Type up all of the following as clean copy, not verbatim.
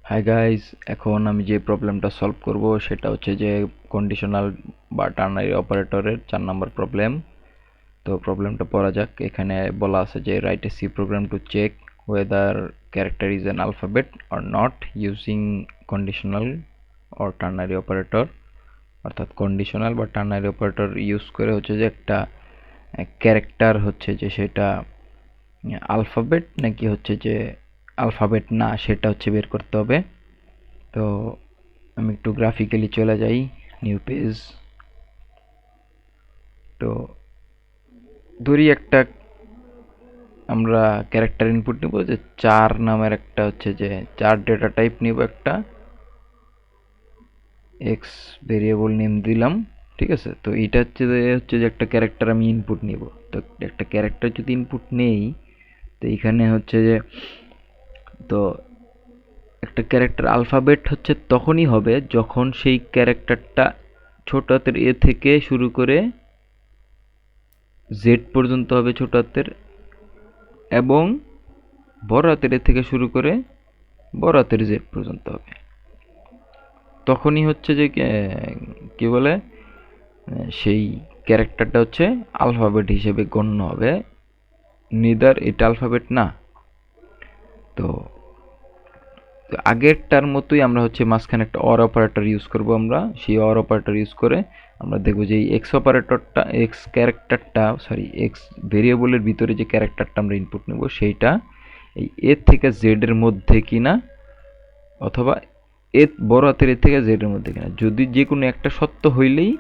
Hi guys, এখন আমি যে প্রবলেমটা সলভ করব সেটা হচ্ছে যে কন্ডিশনাল বা টার্নারি অপারেটরের 4 নম্বর প্রবলেম। তো প্রবলেমটা পড়া যাক। এখানে বলা আছে যে write a C program to check whether character is an alphabet or not using conditional or ternary operator, অর্থাৎ কন্ডিশনাল বা টার্নারি অপারেটর ইউজ করে হচ্ছে যে একটা ক্যারেক্টার হচ্ছে যে সেটা আলফাবেট নাকি হচ্ছে যে আলফাবেট না সেটা হচ্ছে বের করতে হবে। তো আমি একটু গ্রাফিক্যালি চলে যাই, নিউ পেজ। তো ধরি একটা আমরা ক্যারেক্টার ইনপুট নিব যে 4 নামের একটা হচ্ছে যে 4 ডেটা টাইপ নিব, একটা এক্স ভেরিয়েবল নেম দিলাম। ঠিক আছে, তো এটা হচ্ছে যে একটা ক্যারেক্টার আমি ইনপুট নিব। তো একটা ক্যারেক্টার যদি ইনপুট নেই, তো এখানে হচ্ছে যে তো একটা ক্যারেক্টার আলফাবেট হচ্ছে তখনই হবে যখন সেই ক্যারেক্টারটা ছোট হাতের এ থেকে শুরু করে জেড পর্যন্ত হবে ছোট হাতের, এবং বড় হাতের এ থেকে শুরু করে বড় হাতের জেড পর্যন্ত হবে। তখনই হচ্ছে যে কি বলে সেই ক্যারেক্টারটা হচ্ছে আলফাবেট হিসেবে গণ্য হবে, নিদার এটা আলফাবেট না। তো আগেরটার মতোই আমরা হচ্ছে মাঝখানে একটা অর অপারেটর ইউজ করব। আমরা সেই অর অপারেটর ইউজ করে আমরা দেখব যে এই এক্স অপারেটরটা, এক্স ক্যারেক্টারটা, সরি এক্স ভেরিয়েবলের ভিতরে যে ক্যারেক্টারটা আমরা ইনপুট নেব সেইটা এই এ থেকে জেড এর মধ্যে কিনা, অথবা এ বড় হাতের এ থেকে জেড এর মধ্যে কিনা। যদি যে কোনো একটা সত্য হইলেই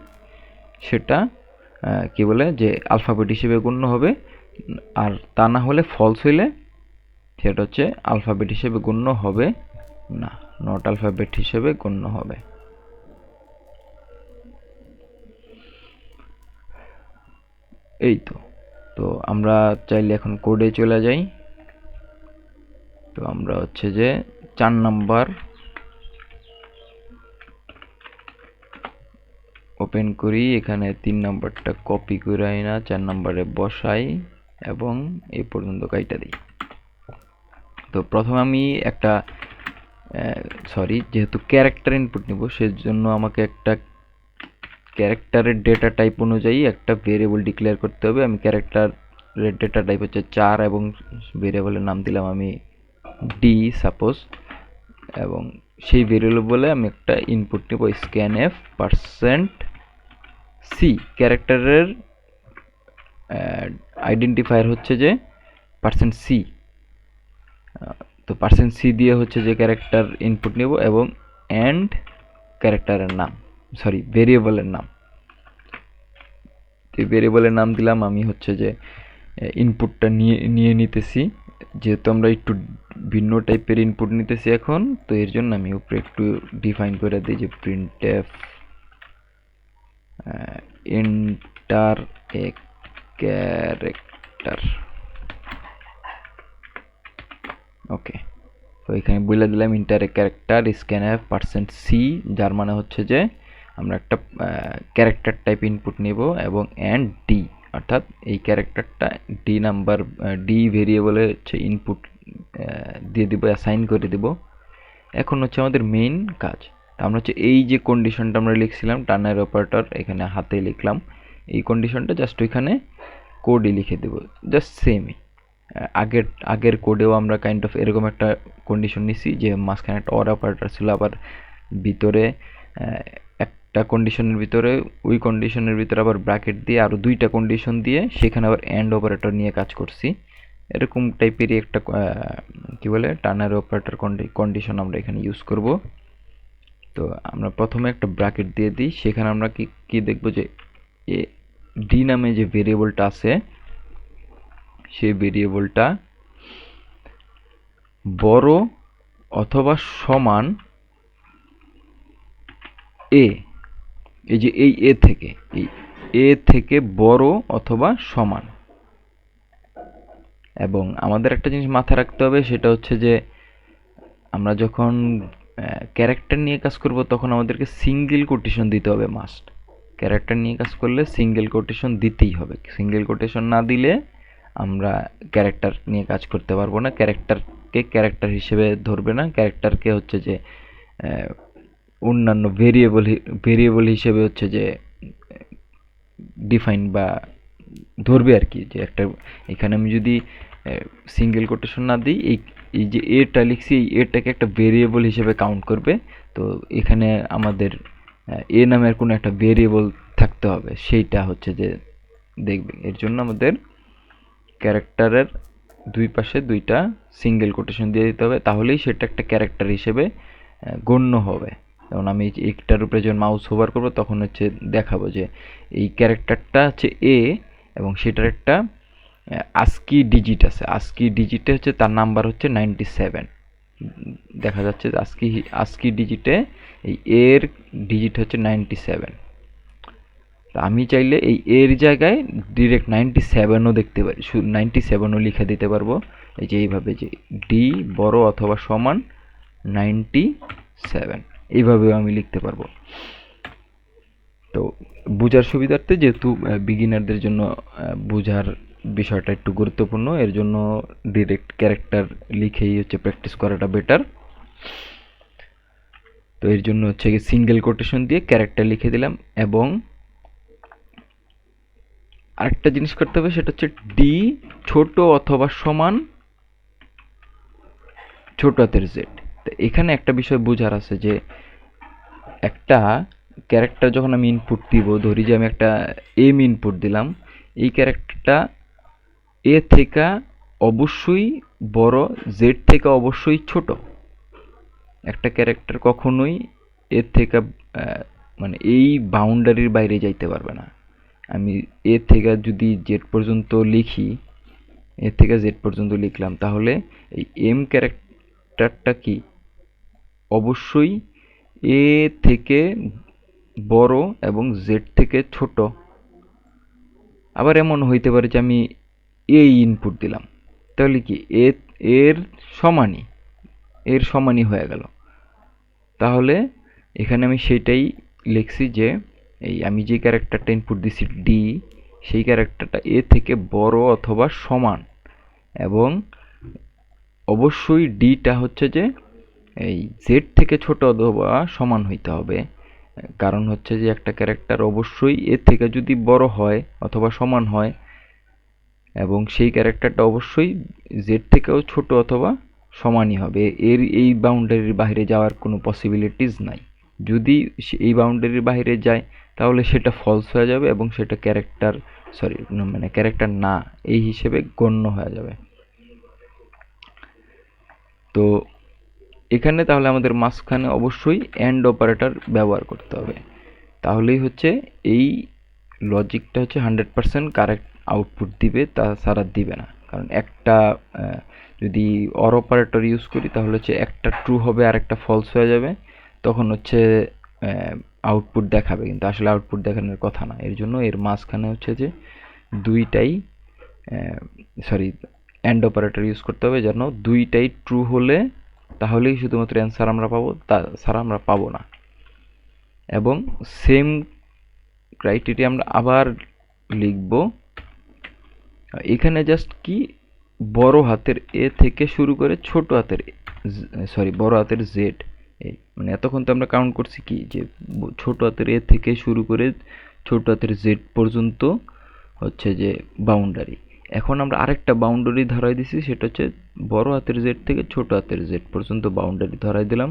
সেটা কি বলে যে আলফাবেট হিসেবে গণ্য হবে, আর তা না হলে ফলস হইলে সেটা হচ্ছে আলফাবেট হিসেবে গণ্য হবে না, নট আলফাবেট হিসেবে গণ্য হবে। এই তো তো আমরা চাইলে এখন কোডে চলে যাই। তো আমরা হচ্ছে যে 4 নাম্বার ওপেন করি, এখানে 3 নাম্বারটা কপি করে না 4 নাম্বারে বসাই এবং এই পর্যন্ত কাইটা দিই। তো প্রথমে আমি একটা যেহেতু ক্যারেক্টার ইনপুট নিব সেজন্য আমাকে একটা ক্যারেক্টারের ডেটা টাইপ অনুযায়ী একটা ভেরিয়েবল ডিক্লেয়ার করতে হবে। আমি ক্যারেক্টারের ডেটা টাইপ হচ্ছে 4 এবং ভেরিয়েবলের নাম দিলাম আমি ডি সাপোজ, এবং সেই ভেরিয়েবলে আমি একটা ইনপুট নেব স্ক্যানএফ %c। ক্যারেক্টারের আইডেন্টিফায়ার হচ্ছে যে %c। তো %c দিয়ে হচ্ছে যে ক্যারেক্টার ইনপুট নেব এবং এন্ড ক্যারেক্টারের নাম, সরি ভেরিয়েবলের নাম। এই ভেরিয়েবলের নাম দিলাম আমি হচ্ছে যে ইনপুটটা নিয়ে নিতেছি, যেহেতু আমরা একটু ভিন্ন টাইপের ইনপুট নিতেছি এখন, তো এর জন্য আমি উপরে একটু ডিফাইন করে দিই যে printf এন্টার এ ক্যারেক্টার। ওকে, তো এখানে বলে দিলাম inter a character scanf %c, যার মানে হচ্ছে যে আমরা একটা ক্যারেক্টার টাইপ ইনপুট নেব এবং এন্ড ডি, অর্থাৎ এই ক্যারেক্টারটা ডি ভেরিয়েবলে হচ্ছে ইনপুট দিয়ে দিব, অ্যাসাইন করে দিব। এখন হচ্ছে আমাদের মেইন কাজ। আমরা হচ্ছে এই যে কন্ডিশনটা আমরা লিখছিলাম টার্নারি অপারেটর, এখানে হাতে লিখলাম এই কন্ডিশনটা, জাস্ট ওইখানে কোডই লিখে দেব, জাস্ট সেমই। আগের কোডেও আমরা কাইন্ড অফ এরকম একটা কন্ডিশন নিছি যে মাঝখানে একটা অর অপারেটর ছিল, আবার ভিতরে একটা কন্ডিশনের ভিতরে ওই কন্ডিশনের ভিতরে আবার ব্র্যাকেট দিয়ে আরও 2টা কন্ডিশন দিয়ে সেখানে আবার এন্ড অপারেটর নিয়ে কাজ করছি। এরকম টাইপেরই একটা কি বলে টার্নারি অপারেটর কন্ডিশন আমরা এখানে ইউজ করব। তো আমরা প্রথমে একটা ব্র্যাকেট দিয়ে দিই, সেখানে আমরা কি দেখব যে ডি নামে যে ভেরিয়েবলটা আছে সেই ভেরিয়েবলটা বড় অথবা সমান এ, এই যে এই এ থেকে বড় অথবা সমান। এবং আমাদের একটা জিনিস মাথায় রাখতে হবে, সেটা হচ্ছে যে আমরা যখন ক্যারেক্টার নিয়ে কাজ করব তখন আমাদেরকে সিঙ্গেল কোটেশন দিতে হবে মাস্ট। ক্যারেক্টার নিয়ে কাজ করলে সিঙ্গেল কোটেশন দিতেই হবে। সিঙ্গেল কোটেশন না দিলে আমরা ক্যারেক্টার নিয়ে কাজ করতে পারবো না, ক্যারেক্টার ক্যারেক্টারকে ক্যারেক্টার হিসেবে ধরবে না, ক্যারেক্টারকে হচ্ছে যে অন্যান্য ভেরিয়েবল হিসেবে হচ্ছে যে ডিফাইন বা ধরবে আর কি। যে একটা এখানে আমি যদি সিঙ্গেল কোটেশন না দিই, এই যে এটা লিখছি, এই এটাকে একটা ভেরিয়েবল হিসেবে কাউন্ট করবে। তো এখানে আমাদের এ নামের কোনো একটা ভেরিয়েবল থাকতে হবে, সেইটা হচ্ছে যে দেখবে। এর জন্য আমাদের ক্যারেক্টারের দুই পাশে দুইটা সিঙ্গেল কোটেশন দিয়ে দিতে হবে, তাহলেই সেটা একটা ক্যারেক্টার হিসেবে গণ্য হবে। যেমন আমি একটার উপরে যখন মাউস হোভার করবো তখন হচ্ছে দেখাবো যে এই ক্যারেক্টারটা হচ্ছে এ, এবং সেটার একটা আস্কি ডিজিট আছে। আস্কি ডিজিটে হচ্ছে তার নাম্বার হচ্ছে 97। দেখা যাচ্ছে যে আস্কি ডিজিটে এই এর ডিজিট হচ্ছে 97। আমি চাইলে এই এর জায়গায় ডিরেক্ট 97ও দেখতে পারি, 97ও লিখে দিতে পারবো। এই যে এইভাবে, যে ডি বড় অথবা সমান 97, এইভাবেও আমি লিখতে পারবো। তো বোঝার সুবিধার্থে, যেহেতু বিগিনারদের জন্য বোঝার বিষয়টা একটু গুরুত্বপূর্ণ, এর জন্য ডিরেক্ট ক্যারেক্টার লিখেই হচ্ছে প্র্যাকটিস করাটা বেটার। তো এর জন্য হচ্ছে সিঙ্গেল কোটেশন দিয়ে ক্যারেক্টার লিখে দিলাম। এবং আরেকটা জিনিস করতে হবে, সেটা হচ্ছে ডি ছোট অথবা সমান ছোট হাতের জেড। তো এখানে একটা বিষয় বোঝার আছে, যে একটা ক্যারেক্টার যখন আমি ইনপুট দিব, ধরি যে আমি একটা এম ইনপুট দিলাম, এই ক্যারেক্টারটা এ থেকে অবশ্যই বড়, জেড থেকে অবশ্যই ছোট। একটা ক্যারেক্টার কখনোই এর থেকে মানে এই বাউন্ডারির বাইরে যাইতে পারবে না। আমি এ থেকে যদি জেড পর্যন্ত লিখি, এ থেকে জেড পর্যন্ত লিখলাম, তাহলে এই এম ক্যারেক্টারটা কি অবশ্যই এ থেকে বড় এবং জেড থেকে ছোট। আবার এমন হইতে পারে যে আমি এ ইনপুট দিলাম, তাহলে কি এর সমানই, এর সমানই হয়ে গেল। তাহলে এখানে আমি সেটাই লিখছি, যে এই আমি যে ক্যারেক্টারটা ইনপুট দিছি ডি, সেই ক্যারেক্টারটা এ থেকে বড় অথবা সমান, এবং অবশ্যই ডিটা হচ্ছে যে এই জেড থেকে ছোট অথবা সমান হইতে হবে। কারণ হচ্ছে যে একটা ক্যারেক্টার অবশ্যই এর থেকে যদি বড় হয় অথবা সমান হয়, এবং সেই ক্যারেক্টারটা অবশ্যই জেড থেকেও ছোট অথবা সমানই হবে, এর এই বাউন্ডারির বাইরে যাওয়ার কোনো পসিবিলিটিস নাই। যদি এই বাউন্ডারির বাইরে যায়, তাহলে সেটা ফলস হয়ে যাবে এবং সেটা ক্যারেক্টার, সরি মানে ক্যারেক্টার না এই হিসেবে গণ্য হয়ে যাবে। তো এখানে তাহলে আমাদের মাঝখানে অবশ্যই অ্যান্ড অপারেটর ব্যবহার করতে হবে, তাহলেই হচ্ছে এই লজিকটা হচ্ছে 100% কারেক্ট আউটপুট দিবে, তাছাড়া দিবে না। কারণ একটা যদি অর অপারেটর ইউজ করি, তাহলে হচ্ছে একটা ট্রু হবে আর একটা ফলস হয়ে যাবে, তখন হচ্ছে আউটপুট দেখাবে, কিন্তু আসলে আউটপুট দেখানোর কথা না। এর জন্য এর মাঝখানে হচ্ছে যে দুইটাই অ্যান্ড অপারেটর ইউজ করতে হবে, যেন দুইটাই ট্রু হলে তাহলেই শুধুমাত্র অ্যান্সার আমরা পাবো, তাছাড়া আমরা পাবো না। এবং সেম ক্রাইটেরিয়া আমরা আবার লিখব। এখানে জাস্ট কি বড় হাতের এ থেকে শুরু করে ছোট হাতের বড় হাতের জেড, মানে এতক্ষণ তো আমরা কাউন্ট করছি কি, যে ছোট হাতের এ থেকে শুরু করে ছোট হাতের জেড পর্যন্ত হচ্ছে যে বাউন্ডারি। এখন আমরা আরেকটা বাউন্ডারি ধরাই দিছি, সেটা হচ্ছে বড় হাতের জেড থেকে ছোট হাতের জেড পর্যন্ত বাউন্ডারি ধরাই দিলাম।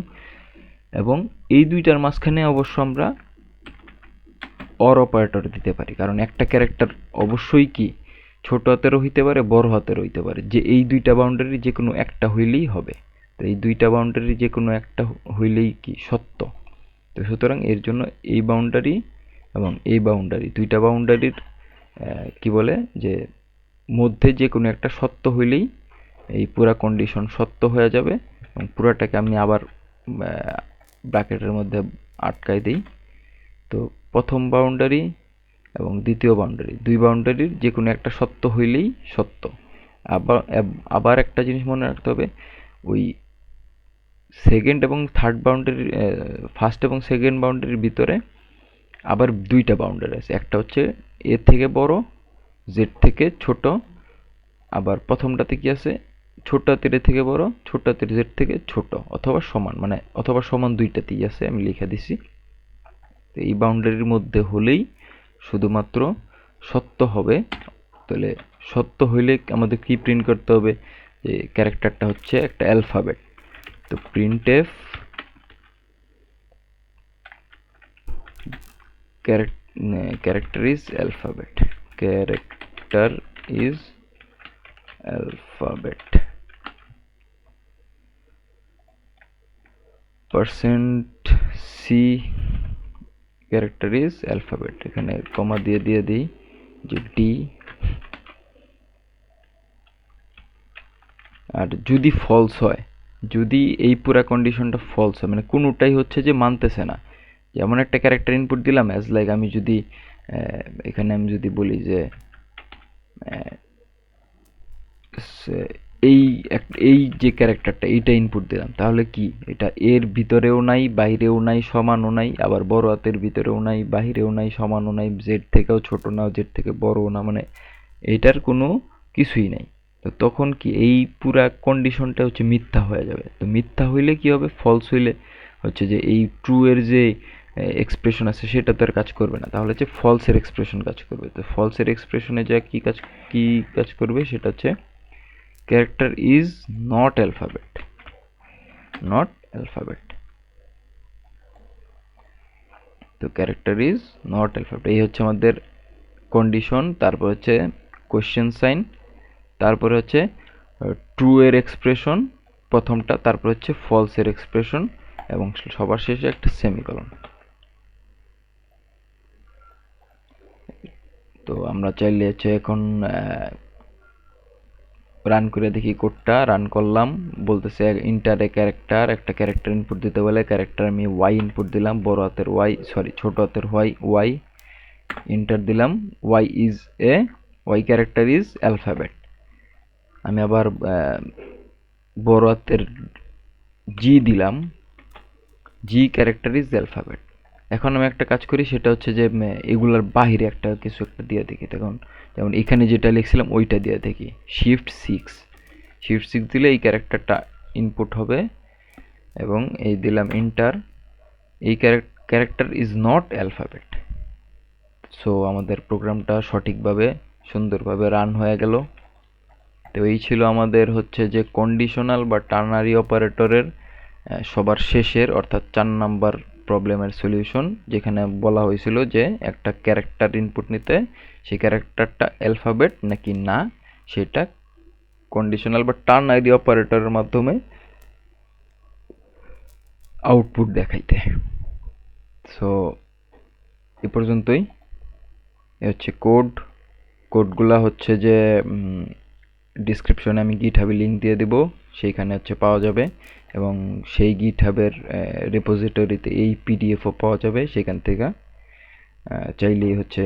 এবং এই দুইটার মাঝখানে অবশ্য আমরা অর অপারেটর দিতে পারি, কারণ একটা ক্যারেক্টার অবশ্যই কি ছোট হাতেরও হইতে পারে, বড় হাতেরও হইতে পারে, যে এই দুইটা বাউন্ডারি যে কোনো একটা হইলেই হবে। তো এই দুইটা বাউন্ডারি যে কোনো একটা হইলেই কি সত্য। তো সুতরাং এর জন্য এই বাউন্ডারি এবং এই বাউন্ডারি, দুইটা বাউন্ডারির কি বলে যে মধ্যে যে কোনো একটা সত্য হইলেই এই পুরা কন্ডিশন সত্য হয়ে যাবে, এবং পুরাটাকে আমি আবার ব্র্যাকেটের মধ্যে আটকাই দিই। তো প্রথম বাউন্ডারি এবং দ্বিতীয় বাউন্ডারি, দুই বাউন্ডারির যে কোনো একটা সত্য হইলেই সত্য। আবার একটা জিনিস মনে রাখতে হবে, ওই সেকেন্ড এবং থার্ড বাউন্ডারি, ফার্স্ট এবং সেকেন্ড বাউন্ডারির ভিতরে আবার দুইটা বাউন্ডারি আছে, একটা হচ্ছে এ থেকে বড়, জেড থেকে ছোট। আবার প্রথমটাতে কি আছে, ছোট হাতের এ থেকে বড়, ছোট হাতের জেড থেকে ছোট অথবা সমান, মানে অথবা সমান দুইটাতেই আছে, আমি লিখে দিছি। তো এই বাউন্ডারির মধ্যে হলেই শুধুমাত্র সত্য হবে। তাহলে সত্য হইলে আমাদের কি প্রিন্ট করতে হবে, যে ক্যারেক্টারটা হচ্ছে একটা অ্যালফাবেট। তো printf character is alphabet, character is alphabet, %c character is alphabet, এখানে কমা দিয়ে দিই যে d। আর যদি ফলস হয়, যদি এই পুরা কন্ডিশনটা ফলস হয়, মানে কোনোটাই হচ্ছে যে মানতেছে না, যেমন একটা ক্যারেক্টার ইনপুট দিলাম অ্যাজ লাইক, আমি যদি এখানে আমি যদি বলি যে এই এই যে ক্যারেক্টারটা এইটা ইনপুট দিলাম, তাহলে কি এটা এর ভিতরেও নাই বাইরেও নাই সমানও নাই, আবার বড় হাতের ভিতরেও নাই বাহিরেও নাই সমানও নাই, জেড থেকেও ছোট না জেড থেকে বড়ও না, মানে এটার কোনো কিছুই নাই। তো তখন কি এই পুরা কন্ডিশনটা হচ্ছে মিথ্যা হয়ে যাবে। তো মিথ্যা হইলে কি হবে, ফলস হইলে হচ্ছে যে এই ট্রু এর যে এক্সপ্রেশন আছে সেটা তো আর কাজ করবে না, তাহলে হচ্ছে ফলসের এক্সপ্রেশন কাজ করবে। তো ফলসের এক্সপ্রেশনে যা কি কাজ করবে সেটা হচ্ছে character is not alphabet, not alphabet। তো character is not alphabet এই হচ্ছে আমাদের কন্ডিশন। তারপর হচ্ছে কোশ্চেন সাইন, তারপরে হচ্ছে ট্রু এর এক্সপ্রেশন প্রথমটা, তারপর হচ্ছে ফলস এর এক্সপ্রেশন, এবং সবার শেষে একটা সেমিকলন। তো আমরা চাইলে হচ্ছে এখন রান করে দেখি কোডটা। রান করলাম, বলতেছে ইন্টার এ ক্যারেক্টার, একটা ক্যারেক্টার ইনপুট দিতে বলে, ক্যারেক্টার আমি ওয়াই ইনপুট দিলাম, বড় হাতের ওয়াই, সরি ছোট হাতের ওয়াই ইন্টার দিলাম, Y is A, Y character is alphabet. আমি আবার বড় হাতের জি দিলাম, জি ক্যারেক্টার ইজ অ্যালফাবেট। এখন আমি একটা কাজ করি, সেটা হচ্ছে যে এগুলার বাহিরে একটা কিছু একটা দিয়ে দেখি। তখন যেমন এখানে যেটা লিখছিলাম ওইটা দিয়ে দেখি, শিফট 6 দিলে এই ক্যারেক্টারটা ইনপুট হবে, এবং এই দিলাম ইন্টার, এই character is not alphabet. So আমাদের প্রোগ্রামটা সঠিকভাবে সুন্দরভাবে রান হয়ে গেল। তো এই ছিল আমাদের হচ্ছে যে কন্ডিশনাল বা টার্নারি অপারেটরের সবার শেষের, অর্থাৎ 4 নাম্বার প্রবলেমের সলিউশন, যেখানে বলা হয়েছিল যে একটা ক্যারেক্টার ইনপুট নিতে, সেই ক্যারেক্টারটা অ্যালফাবেট নাকি না সেটা কন্ডিশনাল বা টার্নারি অপারেটরের মাধ্যমে আউটপুট দেখাইতে। সো এ পর্যন্তই। এ হচ্ছে কোডগুলা হচ্ছে যে ডিসক্রিপশনে আমি গিটহাবে লিঙ্ক দিয়ে দেব, সেইখানে হচ্ছে পাওয়া যাবে, এবং সেই গিটহাবের রিপোজিটরিতে এই পিডিএফও পাওয়া যাবে, সেখান থেকে চাইলেই হচ্ছে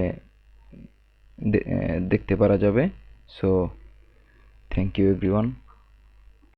দেখতে পারা যাবে। So thank you everyone.